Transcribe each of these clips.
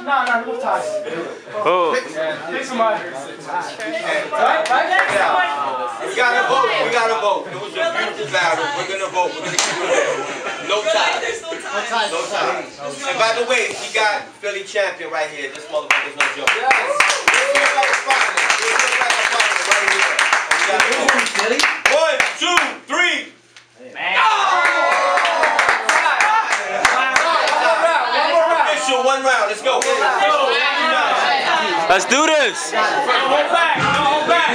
we'll tie. Oh. Pick somebody. Right? We gotta vote. We gotta vote. It was a beautiful battle. We're gonna vote. We're gonna keep it. No ties. No ties. And by the way, we got Philly champion right here. This motherfucker's no joke. This looks like a final. This looks like a final right here. We gotta vote. 1, 2, 3. One round, let's go. Let's do this. Hold back. Hold back.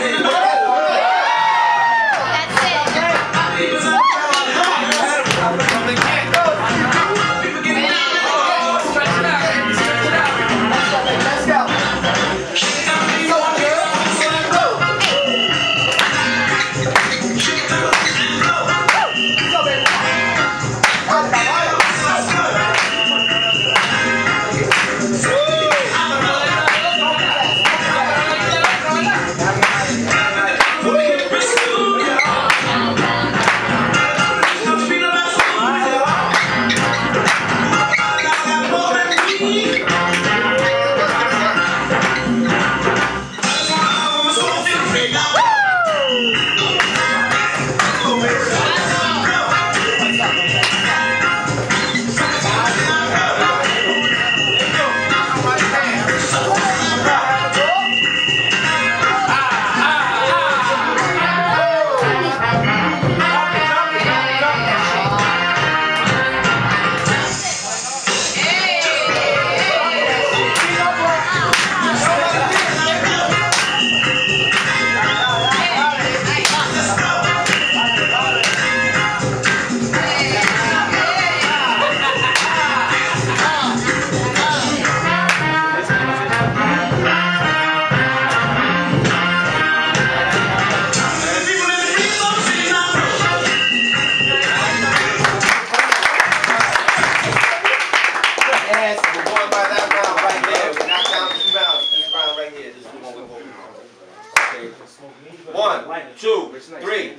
One, two, three.